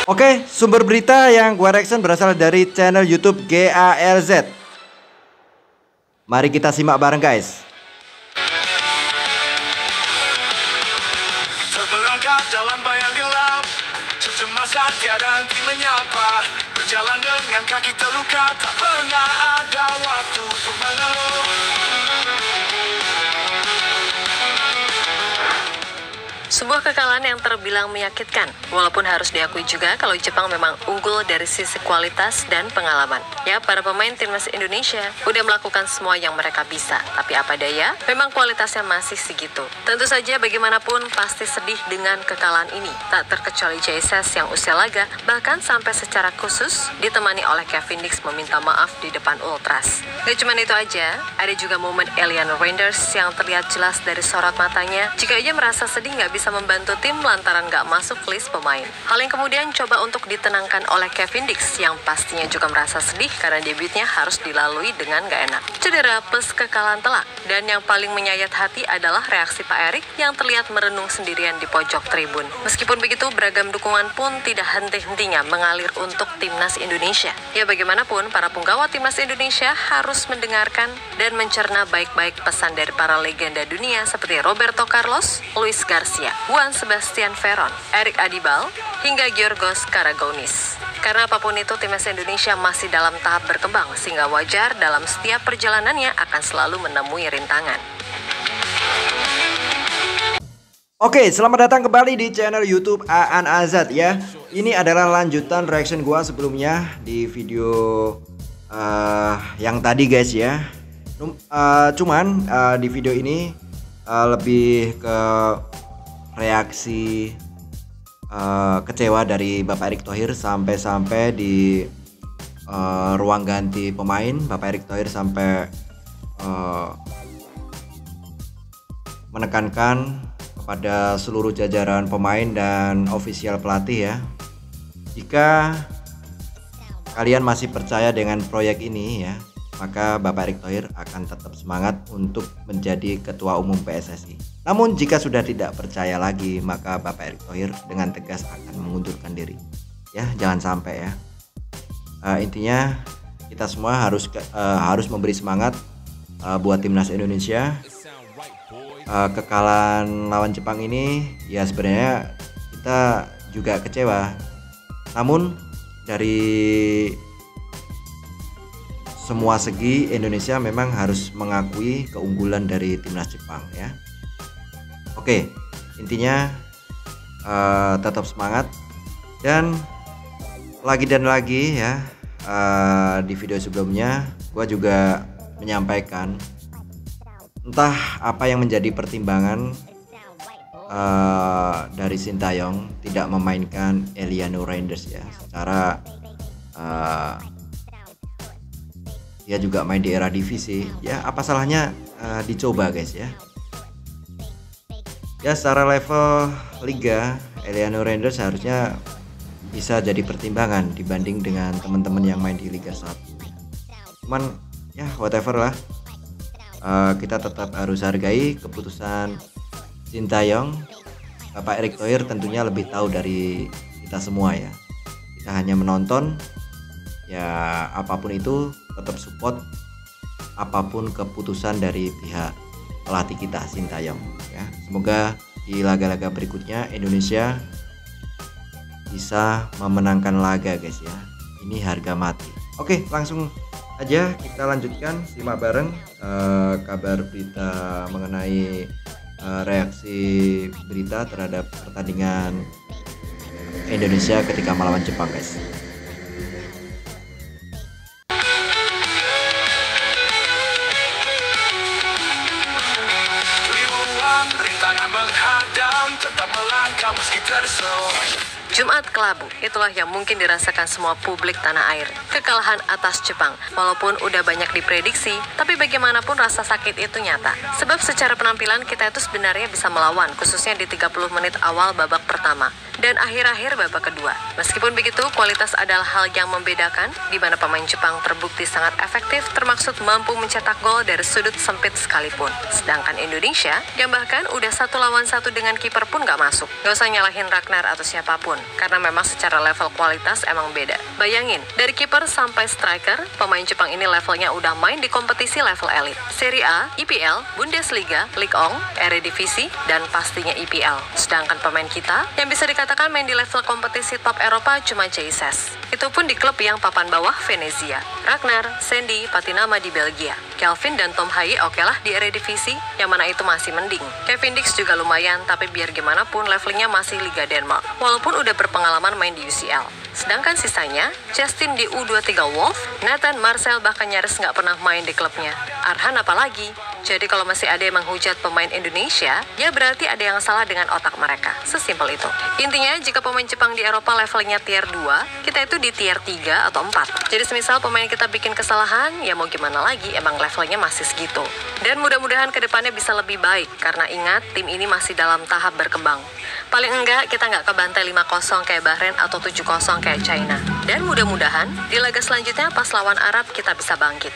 Oke, sumber berita yang gua reaction berasal dari channel YouTube GALZ. Mari kita simak bareng guys. Terperangkap dalam bayang gelap, kecemasan tiada henti menyapa. Berjalan dengan kaki terluka, tak pernah ada waktu untuk mengeluh. Sebuah kekalahan yang terbilang menyakitkan, walaupun harus diakui juga kalau Jepang memang unggul dari sisi kualitas dan pengalaman. Ya, para pemain timnas Indonesia udah melakukan semua yang mereka bisa, tapi apa daya, memang kualitasnya masih segitu. Tentu saja bagaimanapun pasti sedih dengan kekalahan ini, tak terkecuali JSS yang usia laga, bahkan sampai secara khusus ditemani oleh Kevin Dix meminta maaf di depan Ultras. Gak cuma itu aja, ada juga momen Eliano Reinders yang terlihat jelas dari sorot matanya jika ia merasa sedih gak bisa membantu tim lantaran gak masuk list pemain. Hal yang kemudian coba untuk ditenangkan oleh Kevin Dix yang pastinya juga merasa sedih karena debutnya harus dilalui dengan gak enak. Cedera plus kekalahan telak, dan yang paling menyayat hati adalah reaksi Pak Erik yang terlihat merenung sendirian di pojok tribun. Meskipun begitu, beragam dukungan pun tidak henti-hentinya mengalir untuk timnas Indonesia. Ya bagaimanapun, para punggawa timnas Indonesia harus mendengarkan dan mencerna baik-baik pesan dari para legenda dunia seperti Roberto Carlos, Luis Garcia, Juan Sebastian Veron, Erik Adibal, hingga Giorgos Karagounis. Karena apapun itu, timnas Indonesia masih dalam tahap berkembang, sehingga wajar dalam setiap perjalanannya akan selalu menemui rintangan. Oke, selamat datang kembali di channel YouTube Aan Azad ya. Ini adalah lanjutan reaction gua sebelumnya di video yang tadi guys ya. Cuman di video ini lebih ke reaksi kecewa dari Bapak Erick Thohir sampai di ruang ganti pemain. Bapak Erick Thohir sampai menekankan kepada seluruh jajaran pemain dan ofisial pelatih ya, jika kalian masih percaya dengan proyek ini ya, maka Bapak Erick Thohir akan tetap semangat untuk menjadi Ketua Umum PSSI. Namun jika sudah tidak percaya lagi, maka Bapak Erick Thohir dengan tegas akan mengundurkan diri. Ya, jangan sampai ya. Intinya kita semua harus memberi semangat buat timnas Indonesia. Kekalahan lawan Jepang ini ya sebenarnya kita juga kecewa. Namun dari semua segi Indonesia memang harus mengakui keunggulan dari timnas Jepang ya. Oke, intinya tetap semangat, dan lagi ya, di video sebelumnya gua juga menyampaikan entah apa yang menjadi pertimbangan dari Sintayong tidak memainkan Eliano Reinders ya. Secara dia juga main di era divisi ya, apa salahnya dicoba guys ya. Ya secara level liga, Eliano Reinders harusnya bisa jadi pertimbangan dibanding dengan teman-teman yang main di Liga 1. Cuman ya whatever lah, kita tetap harus hargai keputusan Sintayong. Bapak Erick Thohir tentunya lebih tahu dari kita semua ya. Kita hanya menonton ya, apapun itu tetap support apapun keputusan dari pihak pelatih kita Sintayong ya. Semoga di laga-laga berikutnya Indonesia bisa memenangkan laga guys ya. Ini harga mati. Oke, langsung aja kita lanjutkan, simak bareng kabar berita mengenai reaksi berita terhadap pertandingan Indonesia ketika melawan Jepang guys. Jumat kelabu, itulah yang mungkin dirasakan semua publik tanah air. Kekalahan atas Jepang, walaupun udah banyak diprediksi, tapi bagaimanapun rasa sakit itu nyata. Sebab secara penampilan kita itu sebenarnya bisa melawan, khususnya di 30 menit awal babak pertama. dan akhir-akhir babak kedua. Meskipun begitu, kualitas adalah hal yang membedakan, di mana pemain Jepang terbukti sangat efektif termaksud mampu mencetak gol dari sudut sempit sekalipun. Sedangkan Indonesia, yang bahkan udah 1 lawan 1 dengan kiper pun gak masuk. Gak usah nyalahin Ragnar atau siapapun, karena memang secara level kualitas emang beda. Bayangin, dari kiper sampai striker, pemain Jepang ini levelnya udah main di kompetisi level elit. Serie A, IPL, Bundesliga, Ligue 1, Eredivisie, dan pastinya IPL. Sedangkan pemain kita yang bisa dikatakan main di level kompetisi top Eropa cuma Jesus. Itu pun di klub yang papan bawah Venezia. Ragnar, Sandy, Patinama di Belgia. Kelvin dan Tom Haye okelah di Eredivisie, yang mana itu masih mending. Kevin Dix juga lumayan, tapi biar gimana pun levelnya masih Liga Denmark, walaupun udah berpengalaman main di UCL. Sedangkan sisanya, Justin di U23 Wolf, Nathan, Marcel bahkan nyaris nggak pernah main di klubnya. Arhan apalagi. Jadi kalau masih ada yang menghujat pemain Indonesia, ya berarti ada yang salah dengan otak mereka. Sesimpel itu. Intinya, jika pemain Jepang di Eropa levelnya tier 2, kita itu di tier 3 atau 4. Jadi semisal pemain kita bikin kesalahan, ya mau gimana lagi, emang levelnya masih segitu. Dan mudah-mudahan kedepannya bisa lebih baik, karena ingat, tim ini masih dalam tahap berkembang. Paling enggak, kita nggak kebantai 5-0 kayak Bahrain atau 7-0 kayak China. Dan mudah-mudahan, di laga selanjutnya pas lawan Arab, kita bisa bangkit.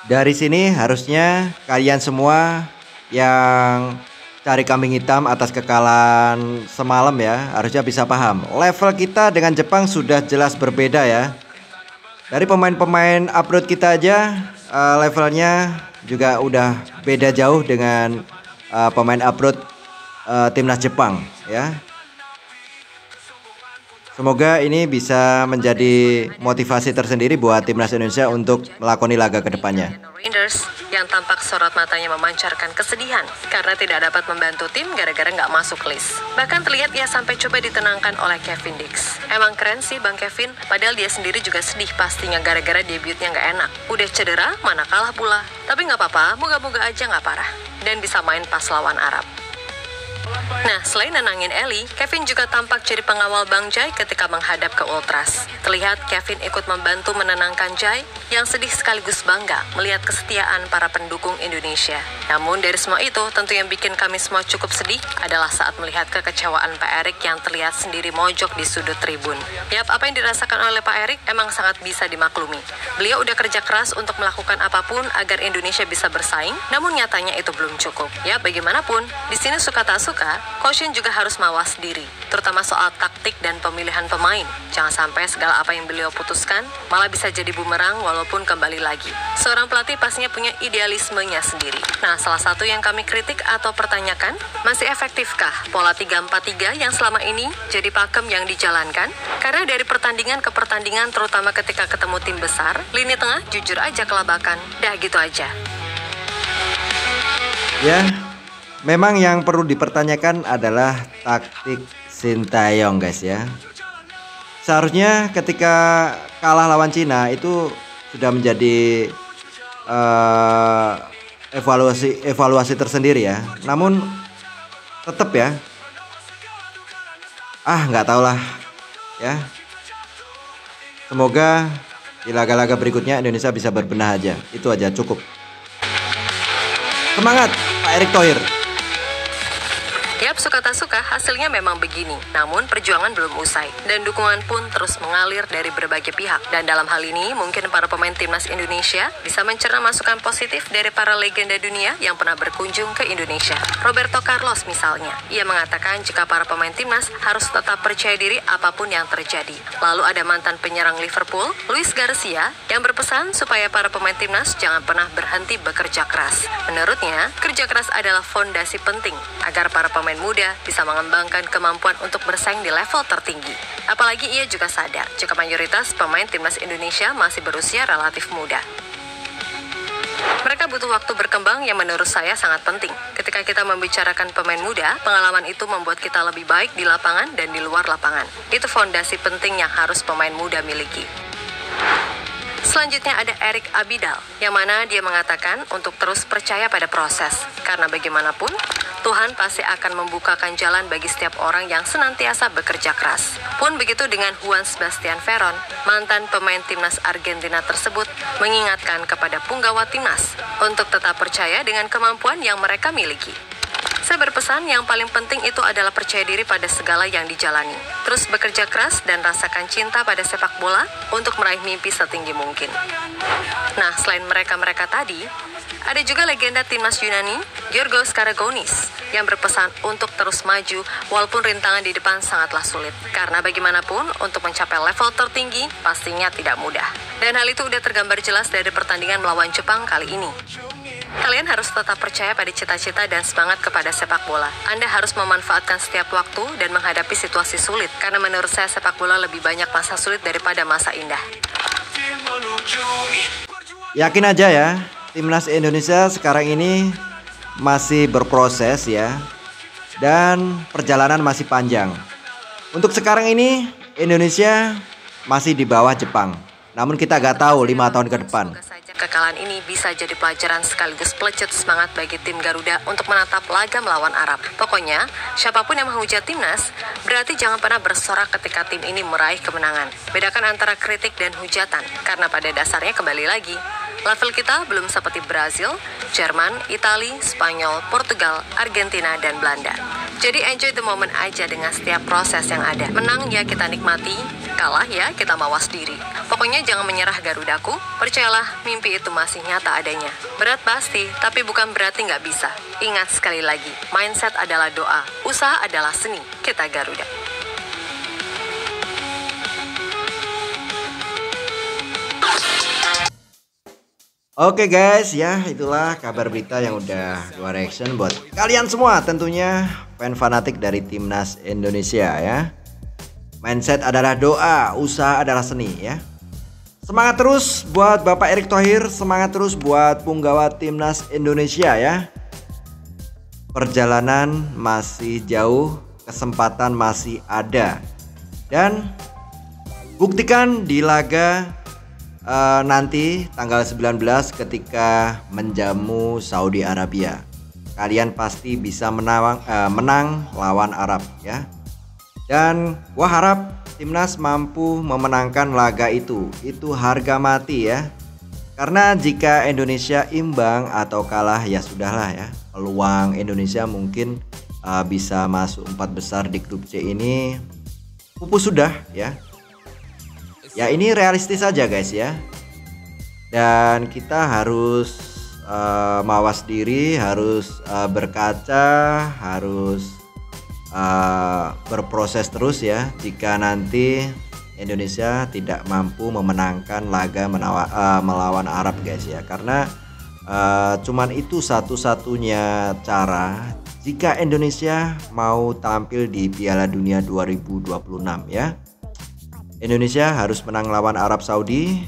Dari sini harusnya kalian semua yang cari kambing hitam atas kekalahan semalam ya, harusnya bisa paham. Level kita dengan Jepang sudah jelas berbeda ya. Dari pemain-pemain upload kita aja levelnya juga udah beda jauh dengan pemain upload timnas Jepang ya. Semoga ini bisa menjadi motivasi tersendiri buat timnas Indonesia untuk melakoni laga kedepannya. Rangers yang tampak sorot matanya memancarkan kesedihan karena tidak dapat membantu tim gara-gara nggak masuk list. Bahkan terlihat ia sampai coba ditenangkan oleh Kevin Dix. Emang keren sih Bang Kevin, padahal dia sendiri juga sedih pastinya gara-gara debutnya nggak enak. Udah cedera, mana kalah pula. Tapi nggak apa-apa, moga-moga aja nggak parah. Dan bisa main pas lawan Arab. Nah, selain nenangin Ellie, Kevin juga tampak jadi pengawal Bang Jai ketika menghadap ke Ultras. Terlihat Kevin ikut membantu menenangkan Jai yang sedih sekaligus bangga melihat kesetiaan para pendukung Indonesia. Namun dari semua itu, tentu yang bikin kami semua cukup sedih adalah saat melihat kekecewaan Pak Erik yang terlihat sendiri mojok di sudut tribun. Yap, apa yang dirasakan oleh Pak Erik emang sangat bisa dimaklumi. Beliau udah kerja keras untuk melakukan apapun agar Indonesia bisa bersaing, namun nyatanya itu belum cukup. Ya, bagaimanapun, di sini suka tak suka, Coach Shin juga harus mawas diri, terutama soal taktik dan pemilihan pemain. Jangan sampai segala apa yang beliau putuskan malah bisa jadi bumerang walaupun kembali lagi. Seorang pelatih pastinya punya idealismenya sendiri. Nah, salah satu yang kami kritik atau pertanyakan, masih efektifkah pola 3-4-3 yang selama ini jadi pakem yang dijalankan? Karena dari pertandingan ke pertandingan, terutama ketika ketemu tim besar, lini tengah jujur aja kelabakan. Dah gitu aja. Ya, memang yang perlu dipertanyakan adalah taktik Sintayong guys ya. Seharusnya ketika kalah lawan Cina itu sudah menjadi evaluasi tersendiri ya. Namun tetap ya, nggak tahu lah ya. Semoga di laga-laga berikutnya Indonesia bisa berbenah aja. Itu aja cukup. Semangat Pak Erick Thohir. Yap, suka tak suka hasilnya memang begini. Namun perjuangan belum usai dan dukungan pun terus mengalir dari berbagai pihak. Dan dalam hal ini mungkin para pemain timnas Indonesia bisa mencerna masukan positif dari para legenda dunia yang pernah berkunjung ke Indonesia. Roberto Carlos misalnya, ia mengatakan jika para pemain timnas harus tetap percaya diri apapun yang terjadi. Lalu ada mantan penyerang Liverpool, Luis Garcia, yang berpesan supaya para pemain timnas jangan pernah berhenti bekerja keras. Menurutnya, kerja keras adalah fondasi penting agar para pemain muda bisa mengembangkan kemampuan untuk bersaing di level tertinggi. Apalagi ia juga sadar jika mayoritas pemain timnas Indonesia masih berusia relatif muda. Mereka butuh waktu berkembang yang menurut saya sangat penting. Ketika kita membicarakan pemain muda, pengalaman itu membuat kita lebih baik di lapangan dan di luar lapangan. Itu fondasi penting yang harus pemain muda miliki. Selanjutnya ada Eric Abidal, yang mana dia mengatakan untuk terus percaya pada proses. Karena bagaimanapun, Tuhan pasti akan membukakan jalan bagi setiap orang yang senantiasa bekerja keras. Pun begitu dengan Juan Sebastian Veron, mantan pemain timnas Argentina tersebut mengingatkan kepada punggawa timnas untuk tetap percaya dengan kemampuan yang mereka miliki. Saya berpesan yang paling penting itu adalah percaya diri pada segala yang dijalani. Terus bekerja keras dan rasakan cinta pada sepak bola untuk meraih mimpi setinggi mungkin. Nah, selain mereka-mereka tadi, ada juga legenda timnas Yunani, Giorgos Karagonis, yang berpesan untuk terus maju walaupun rintangan di depan sangatlah sulit. Karena bagaimanapun, untuk mencapai level tertinggi pastinya tidak mudah. Dan hal itu udah tergambar jelas dari pertandingan melawan Jepang kali ini. Kalian harus tetap percaya pada cita-cita dan semangat kepada sepak bola. Anda harus memanfaatkan setiap waktu dan menghadapi situasi sulit. Karena menurut saya sepak bola lebih banyak masa sulit daripada masa indah. Yakin aja ya, timnas Indonesia sekarang ini masih berproses ya. Dan perjalanan masih panjang. Untuk sekarang ini Indonesia masih di bawah Jepang. Namun kita gak tahu 5 tahun ke depan. Semoga saja kekalahan ini bisa jadi pelajaran sekaligus pelecut semangat bagi tim Garuda untuk menatap laga melawan Arab. Pokoknya, siapapun yang menghujat timnas, berarti jangan pernah bersorak ketika tim ini meraih kemenangan. Bedakan antara kritik dan hujatan, karena pada dasarnya kembali lagi, level kita belum seperti Brazil, Jerman, Italia, Spanyol, Portugal, Argentina, dan Belanda. Jadi enjoy the moment aja dengan setiap proses yang ada. Menang ya kita nikmati, kalah ya kita mawas diri. Pokoknya jangan menyerah Garudaku, percayalah mimpi itu masih nyata adanya. Berat pasti, tapi bukan berarti nggak bisa. Ingat sekali lagi, mindset adalah doa, usaha adalah seni, kita Garuda. Oke guys, ya itulah kabar berita yang udah gua reaction buat kalian semua, tentunya fan fanatik dari timnas Indonesia ya. Mindset adalah doa, usaha adalah seni ya. Semangat terus buat Bapak Erick Thohir, semangat terus buat punggawa timnas Indonesia ya. Perjalanan masih jauh, kesempatan masih ada. Dan buktikan di laga nanti tanggal 19 ketika menjamu Saudi Arabia. Kalian pasti bisa menang lawan Arab ya. Dan gua harap timnas mampu memenangkan laga itu. Itu harga mati ya. Karena jika Indonesia imbang atau kalah ya sudahlah ya. Peluang Indonesia mungkin bisa masuk 4 besar di grup C ini pupus sudah ya. Ya ini realistis saja guys ya. Dan kita harus mawas diri, harus berkaca, harus berproses terus ya. Jika nanti Indonesia tidak mampu memenangkan laga melawan Arab guys ya. Karena cuman itu satu-satunya cara jika Indonesia mau tampil di Piala Dunia 2026 ya. Indonesia harus menang lawan Arab Saudi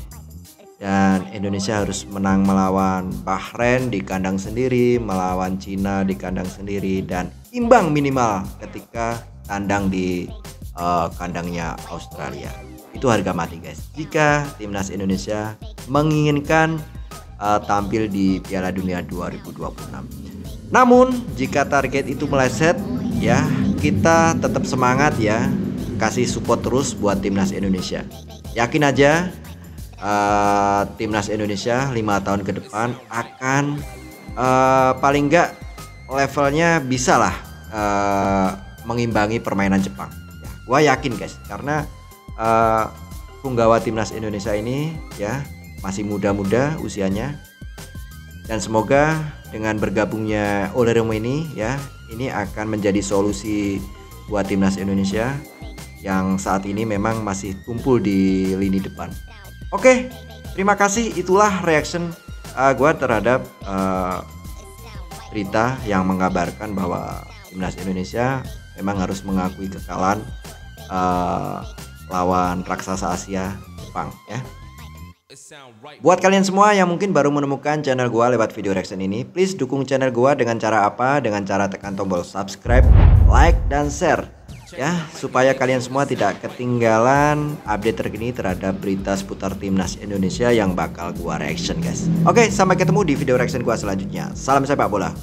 dan Indonesia harus menang melawan Bahrain di kandang sendiri, melawan Cina di kandang sendiri, dan imbang minimal ketika tandang di kandangnya Australia. Itu harga mati guys jika timnas Indonesia menginginkan tampil di Piala Dunia 2026. Namun jika target itu meleset ya, kita tetap semangat ya. Kasih support terus buat timnas Indonesia. Yakin aja timnas Indonesia 5 tahun ke depan akan paling enggak levelnya bisa lah mengimbangi permainan Jepang ya, gua yakin guys. Karena punggawa timnas Indonesia ini ya masih muda-muda usianya. Dan semoga dengan bergabungnya Oleremo ini ya, ini akan menjadi solusi buat timnas Indonesia yang saat ini memang masih tumpul di lini depan. Oke, terima kasih. Itulah reaction gue terhadap berita yang mengabarkan bahwa timnas Indonesia memang harus mengakui kekalahan lawan raksasa Asia Jepang ya. Buat kalian semua yang mungkin baru menemukan channel gue lewat video reaction ini, please dukung channel gue dengan cara apa? Dengan cara tekan tombol subscribe, like, dan share ya, supaya kalian semua tidak ketinggalan update terkini terhadap berita seputar timnas Indonesia yang bakal gua reaction guys. Oke, sampai ketemu di video reaction gua selanjutnya. Salam sepak bola.